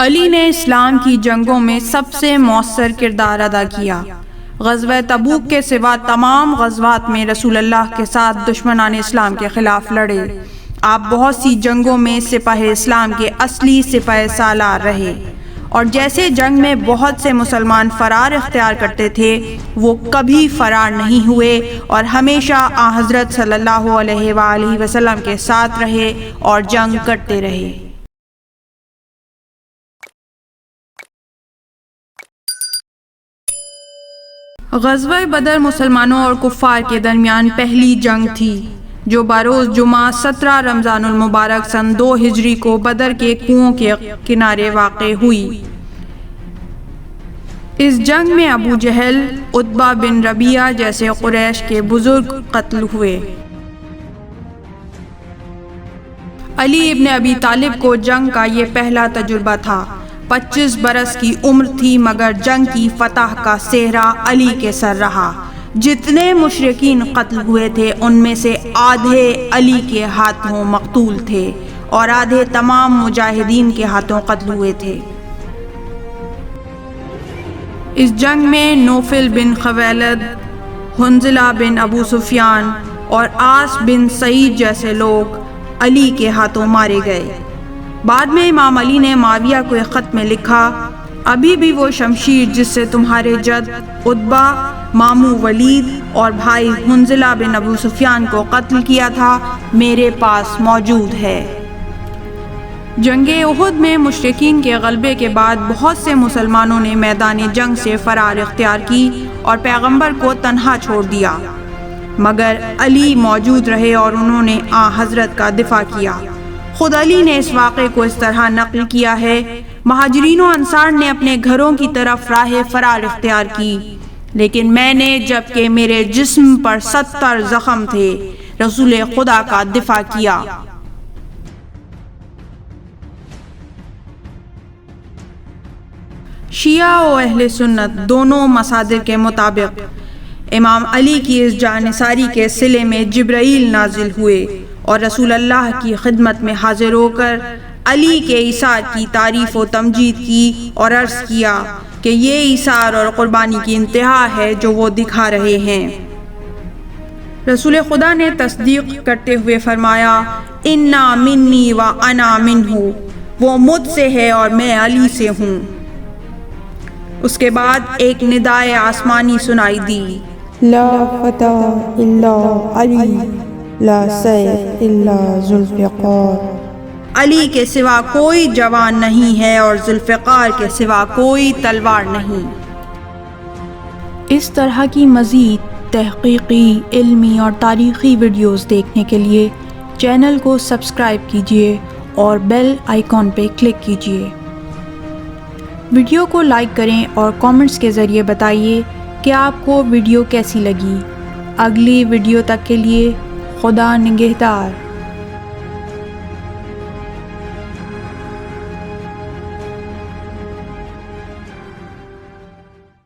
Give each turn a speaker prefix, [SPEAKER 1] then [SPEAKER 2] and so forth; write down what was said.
[SPEAKER 1] علی نے اسلام کی جنگوں میں سب سے مؤثر کردار ادا کیا۔ غزوہ تبوک کے سوا تمام غزوات میں رسول اللہ کے ساتھ دشمنان اسلام کے خلاف لڑے۔ آپ بہت سی جنگوں میں سپاہ اسلام کے اصلی سپاہ سالار رہے، اور جیسے جنگ میں بہت سے مسلمان فرار اختیار کرتے تھے، وہ کبھی فرار نہیں ہوئے اور ہمیشہ حضرت صلی اللہ علیہ وآلہ وسلم کے ساتھ رہے اور جنگ کرتے رہے۔ غزوہ بدر مسلمانوں اور کفار کے درمیان پہلی جنگ تھی، جو بروز جمعہ 17 رمضان المبارک سن 2 ہجری کو بدر کے کنویں کے کنارے واقع ہوئی۔ اس جنگ میں ابو جہل، عتبہ بن ربیعہ جیسے قریش کے بزرگ قتل ہوئے۔ علی ابن ابی طالب کو جنگ کا یہ پہلا تجربہ تھا۔ 25 برس کی عمر تھی، مگر جنگ کی فتح کا سہرا علی کے سر رہا۔ جتنے مشرکین قتل ہوئے تھے، ان میں سے آدھے علی کے ہاتھوں مقتول تھے اور آدھے تمام مجاہدین کے ہاتھوں قتل ہوئے تھے۔ اس جنگ میں نوفل بن خویلد، حنظلہ بن ابو سفیان اور عاص بن سعید جیسے لوگ علی کے ہاتھوں مارے گئے۔ بعد میں امام علی نے معاویہ کو ایک خط میں لکھا، ابھی بھی وہ شمشیر جس سے تمہارے جد عتبہ، ماموں ولید اور بھائی حنظلہ بن ابو سفیان کو قتل کیا تھا، میرے پاس موجود ہے۔ جنگ احد میں مشرکین کے غلبے کے بعد بہت سے مسلمانوں نے میدان جنگ سے فرار اختیار کی اور پیغمبر کو تنہا چھوڑ دیا، مگر علی موجود رہے اور انہوں نے حضرت کا دفاع کیا۔ خود علی نے اس واقعے کو اس طرح نقل کیا ہے، مہاجرین و انصار نے اپنے گھروں کی طرف راہ فرار اختیار کی، لیکن میں نے، جبکہ میرے جسم پر 70 زخم تھے، رسول خدا کا دفاع کیا۔ شیعہ و اہل سنت دونوں مصادر کے مطابق امام علی کی اس جانثاری کے صلے میں جبرائیل نازل ہوئے اور رسول اللہ کی خدمت میں حاضر ہو کر علی کے ایثار کی تعریف و تمجید کی اور عرض کیا کہ یہ ایثار اور قربانی کی انتہا ہے جو وہ دکھا رہے ہیں۔ رسول خدا نے تصدیق کرتے ہوئے فرمایا، انا منی و انا منہ، وہ مجھ سے ہے اور میں علی سے ہوں۔ اس کے بعد ایک ندائے آسمانی سنائی دی،
[SPEAKER 2] لا فتح الا علی، لا سیف الا ذوالفقار،
[SPEAKER 1] علی کے سوا کوئی جوان نہیں ہے اور ذوالفقار کے سوا کوئی تلوار نہیں۔ اس طرح کی مزید تحقیقی، علمی اور تاریخی ویڈیوز دیکھنے کے لیے چینل کو سبسکرائب کیجیے اور بیل آئیکن پہ کلک کیجیے۔ ویڈیو کو لائک کریں اور کامنٹس کے ذریعے بتائیے کہ آپ کو ویڈیو کیسی لگی۔ اگلی ویڈیو تک کے لیے خدا نگہدار۔